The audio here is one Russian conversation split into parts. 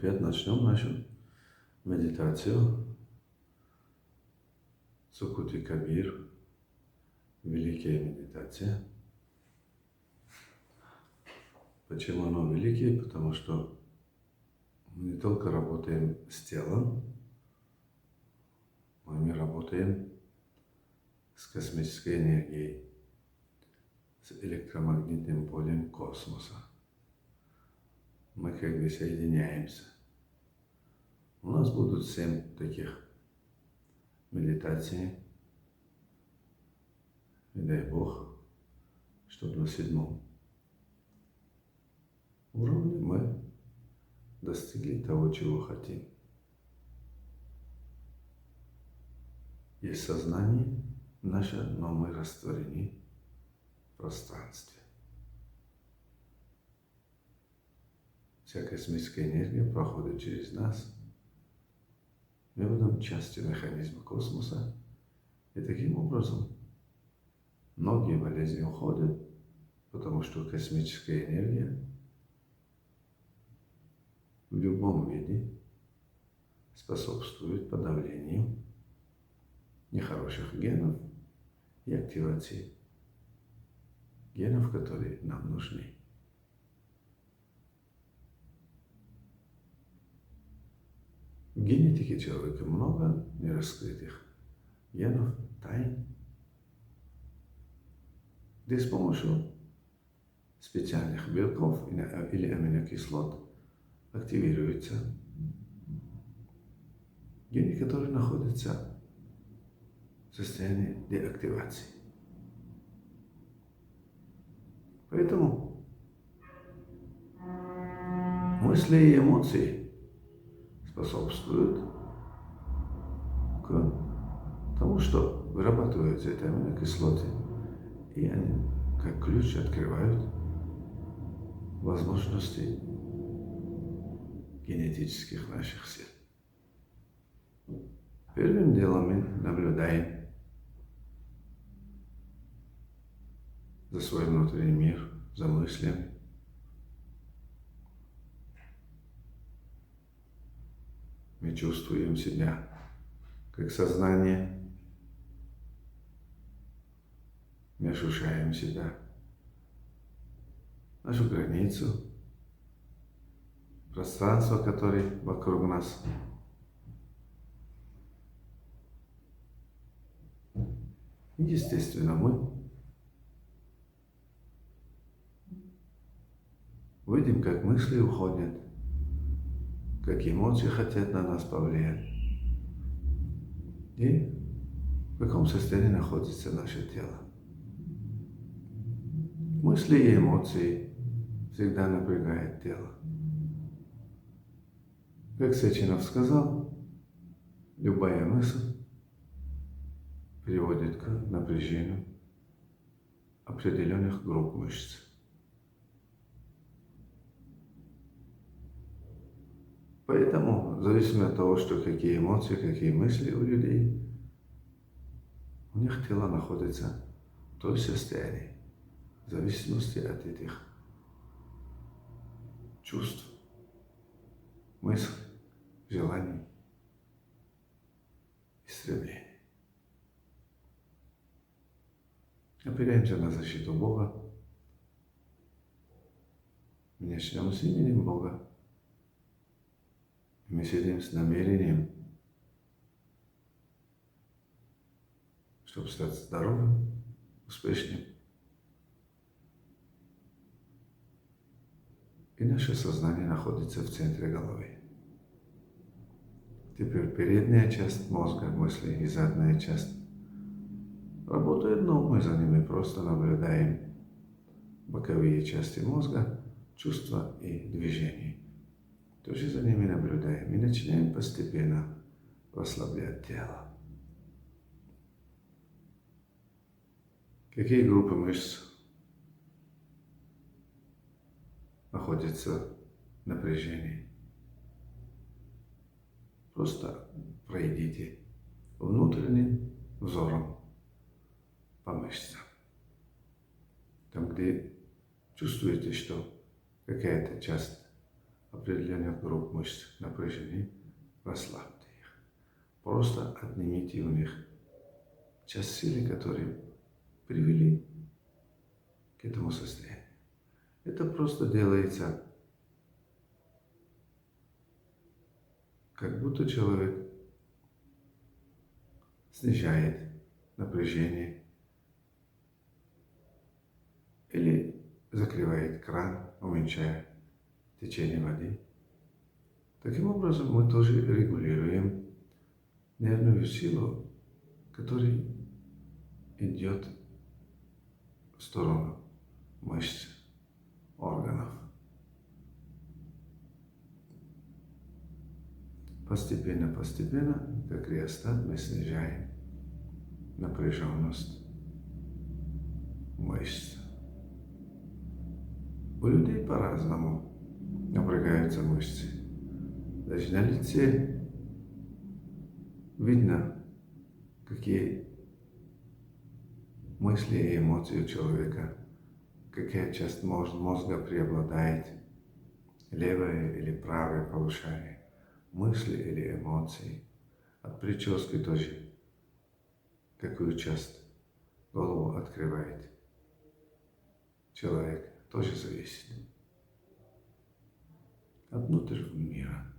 опять начнем нашу медитацию. Сукути Кабир, великая медитация. Почему оно великое? Потому что мы не только работаем с телом, мы работаем с космической энергией, с электромагнитным полем космоса. Мы как бы соединяемся. У нас будут 7 таких медитаций. И дай Бог, чтобы на 7 уровне мы достигли того, чего хотим. Есть сознание наше, но мы растворены в пространстве. Вся космическая энергия проходит через нас. Мы будем частью механизма космоса. И таким образом многие болезни уходят, потому что космическая энергия в любом виде способствует подавлению нехороших генов и активации генов, которые нам нужны. В генетике человека много нераскрытых генов, тайн, где с помощью специальных белков или аминокислот активируются гены, которые находятся в состоянии деактивации. Поэтому мысли и эмоции способствуют к тому, что вырабатываются эти аминокислоты, и они как ключ открывают возможности генетических наших сил. Первым делом мы наблюдаем за свой внутренний мир, за мыслями. Мы чувствуем себя как сознание. Мы ощущаем себя, нашу границу, пространство, которое вокруг нас. И, естественно, мы видим, как мысли уходят, как эмоции хотят на нас повлиять. И в каком состоянии находится наше тело. Мысли и эмоции всегда напрягают тело. Как Сеченов сказал, любая мысль приводит к напряжению определенных групп мышц. Поэтому, зависимо от того, что какие эмоции, какие мысли у людей, у них тело находится в том состоянии, в зависимости от этих чувств, мыслей, желаний и стремлений. Опираемся на защиту Бога. Мы начнем с именем Бога. Мы сидим с намерением, чтобы стать здоровым, успешным. И наше сознание находится в центре головы. Теперь передняя часть мозга, мысли и задняя часть работают, но мы за ними просто наблюдаем боковые части мозга, чувства и движения. Тоже за ними наблюдаем и начинаем постепенно расслаблять тело. Какие группы мышц находятся в напряжении? Просто пройдите внутренним взором по мышцам. Там, где чувствуете, что какая-то часть определенных групп мышц напряжены, расслабьте их. Просто отнимите у них часть силы, которые привели к этому состоянию. Это просто делается, как будто человек снижает напряжение или закрывает кран, уменьшая течение воды. Таким образом, мы тоже регулируем нервную силу, которая идет в сторону мышц, органов. Постепенно, как реостат, мы снижаем напряженность мышц. У людей по-разному напрягаются мышцы. Даже на лице видно, какие мысли и эмоции у человека, какая часть мозга преобладает, левое или правое полушарие, мысли или эмоции. От прически тоже, какую часть голову открывает человек, тоже зависит от внутреннего мира.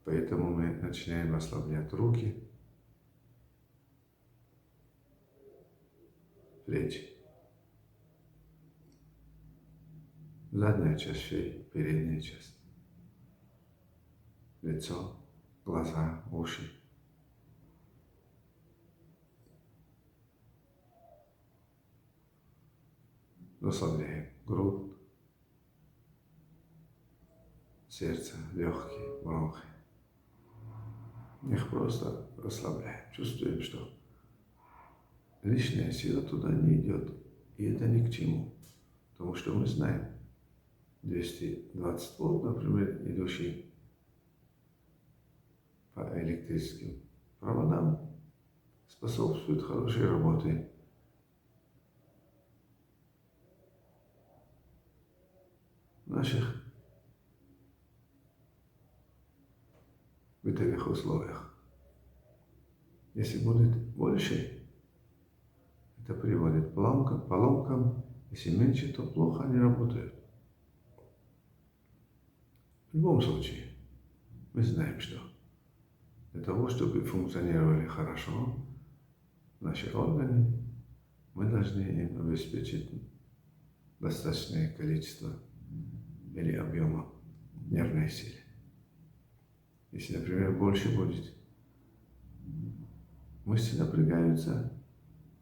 Поэтому мы начинаем расслаблять руки, плечи, задняя часть шеи, передняя часть, лицо, глаза, уши. Расслабляем грудь, сердце, легкие, бронхи. Их просто расслабляем. Чувствуем, что лишняя сила туда не идет. И это ни к чему. Потому что мы знаем, 220 вольт, например, идущий по электрическим проводам, способствует хорошей работе наших бытовых условиях. Если будет больше, это приводит к поломкам. Если меньше, то плохо они работают. В любом случае, мы знаем, что для того, чтобы функционировали хорошо наши органы, мы должны им обеспечить достаточное количество или объема нервной силы. Если, например, больше будет, мышцы напрягаются,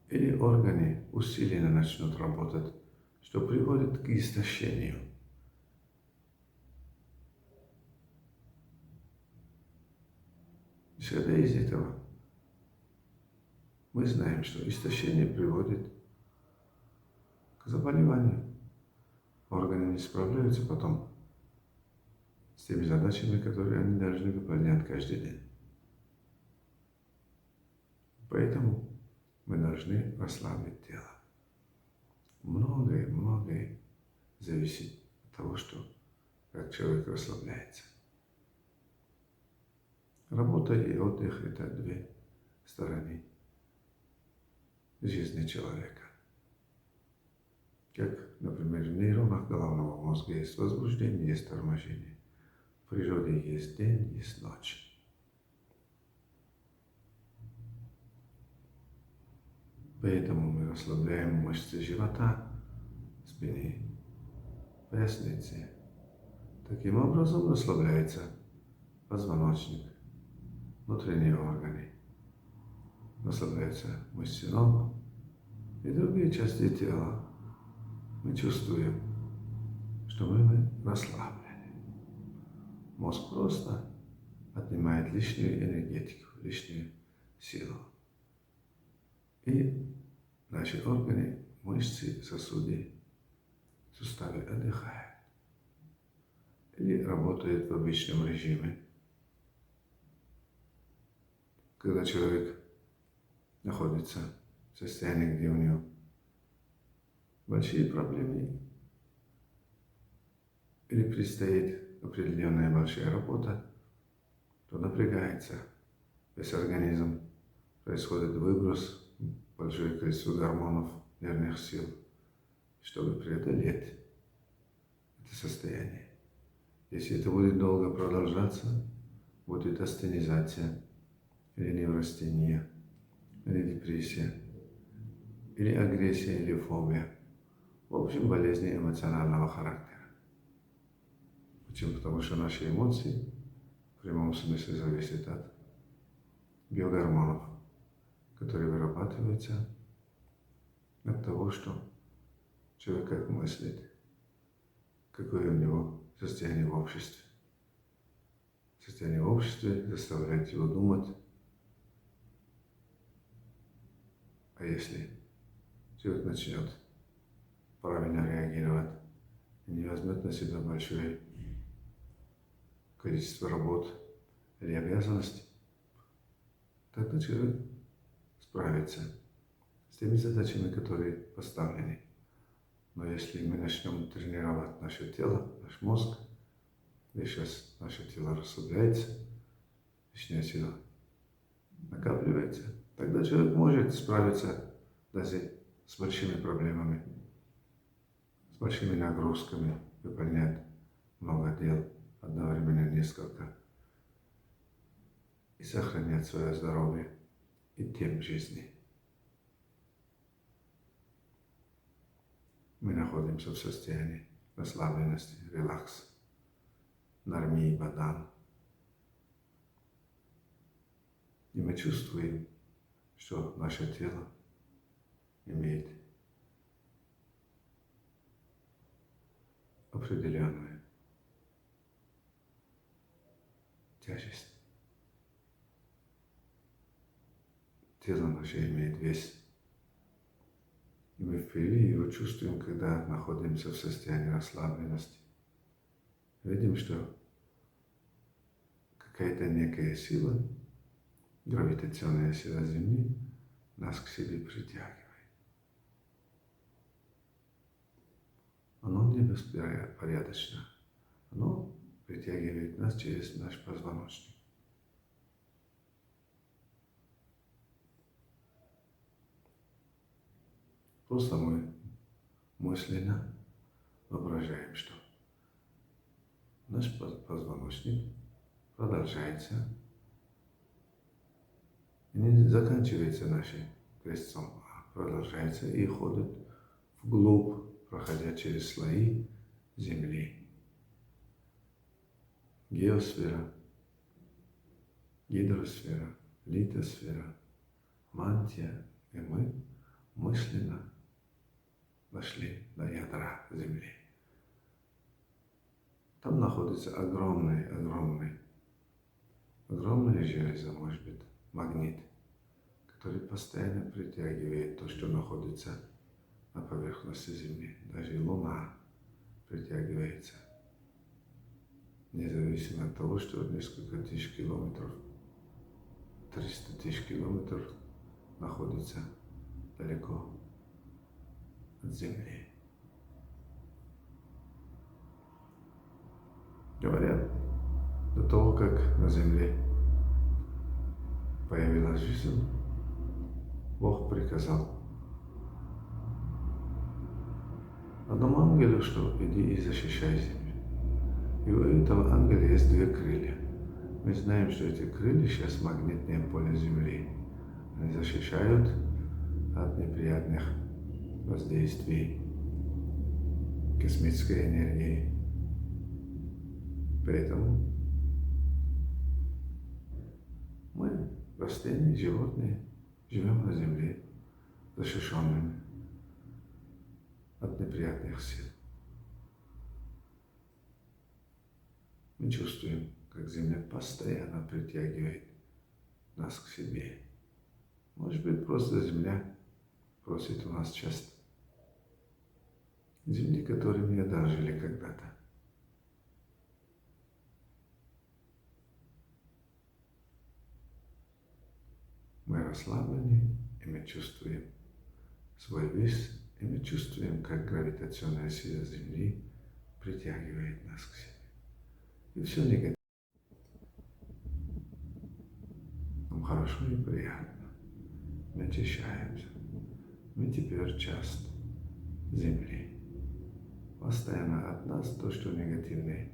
или органы усиленно начнут работать, что приводит к истощению. Исходя из этого, мы знаем, что истощение приводит к заболеванию. Органы не справляются потом с теми задачами, которые они должны выполнять каждый день. Поэтому мы должны расслабить тело. Многое зависит от того, как человек расслабляется. Работа и отдых – это две стороны жизни человека. Как, например, в нейронах головного мозга есть возбуждение, есть торможение. В природе есть день, есть ночь. Поэтому мы расслабляем мышцы живота, спины, поясницы. Таким образом расслабляется позвоночник, внутренние органы. Расслабляются мышцы ног и другие части тела. Мы чувствуем, что мы расслаблены. Мозг просто отнимает лишнюю энергетику, лишнюю силу. И наши органы, мышцы, сосуды, суставы отдыхают. Или работают в обычном режиме. Когда человек находится в состоянии, где у него большие проблемы или предстоит определенная большая работа, то напрягается весь организм, происходит выброс большое количество гормонов, нервных сил, чтобы преодолеть это состояние. Если это будет долго продолжаться, будет астенизация, или неврастения, или депрессия, или агрессия, или фобия. В общем, болезни эмоционального характера. Почему? Потому что наши эмоции в прямом смысле зависят от биогормонов, которые вырабатываются от того, что человек как мыслит, какое у него состояние в обществе. Состояние в обществе заставляет его думать. А если человек начнет правильно реагировать и не возьмет на себя большое количество работ или обязанностей, тогда человек справится с теми задачами, которые поставлены. Но если мы начнем тренировать наше тело, наш мозг, и сейчас наше тело расслабляется, лишняя сила накапливается, тогда человек может справиться даже с большими проблемами, с большими нагрузками, выполнять много дел, одновременно несколько, и сохранять свое здоровье и темп жизни. Мы находимся в состоянии расслабленности, релакса, нарми бадан. И мы чувствуем, что наше тело имеет определенную тяжесть. Тело наше имеет вес. И мы впервые его чувствуем, когда находимся в состоянии расслабленности. Видим, что какая-то некая сила, гравитационная сила Земли, нас к себе притягивает. Оно не беспорядочно. Оно притягивает нас через наш позвоночник. Просто мы мысленно воображаем, что наш позвоночник продолжается и не заканчивается нашим крестцом, а продолжается и ходит вглубь, проходя через слои Земли. Геосфера, гидросфера, литосфера, мантия, и мы мысленно дошли до ядра Земли. Там находится огромное железо, может быть, магнит, который постоянно притягивает то, что находится на поверхности Земли. Даже Луна притягивается, независимо от того, что несколько тысяч километров, 300 тысяч километров находится далеко от Земли. Говорят, до того, как на Земле появилась жизнь, Бог приказал одному ангелу, что иди и защищай Землю. И у этого ангела есть две крылья. Мы знаем, что эти крылья сейчас магнитное поле Земли. Они защищают от неприятных воздействий космической энергии. Поэтому мы, растения, животные, живем на Земле, защищенными от неприятных сил. Мы чувствуем, как Земля постоянно притягивает нас к себе. Может быть, просто Земля просит у нас часто. Земли, которые мы одолжили когда-то. Мы расслаблены, и мы чувствуем свой вес, и мы чувствуем, как гравитационная сила Земли притягивает нас к себе. И все негативно. Нам хорошо и приятно. Мы очищаемся. Мы теперь часть Земли. Постоянно от нас то, что негативное,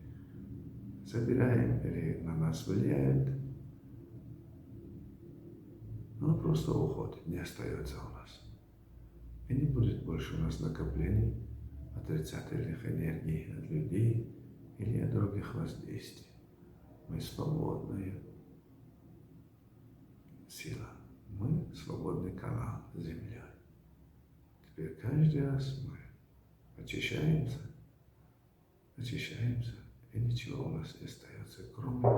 собираем или на нас влияет, оно просто уходит, не остается у нас. И не будет больше у нас накоплений отрицательных энергий от людей или от других воздействий. Мы свободная сила. Мы свободный канал с Землей. Теперь каждый раз мы очищаемся, и ничего у нас не остается, кроме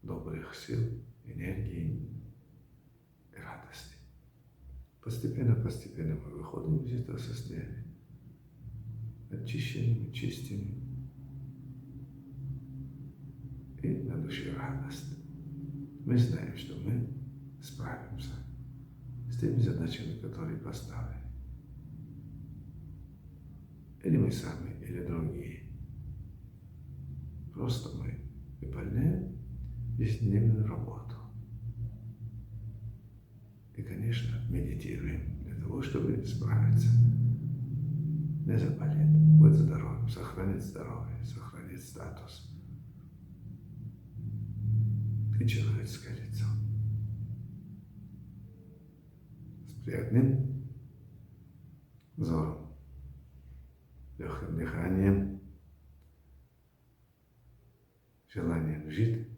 добрых сил, энергии и радости. Постепенно мы выходим из этого состояния, очищенными, чистыми, и на душе радость. Мы знаем, что мы справимся с теми задачами, которые поставлены. Или мы сами, или другие. Просто мы выполняем ежедневную работу. И, конечно, медитируем для того, чтобы справиться. Не заболеть, быть здоровым, сохранить здоровье, сохранить статус и человеческое лицо. С приятным взором, легким дыханием, желанием жить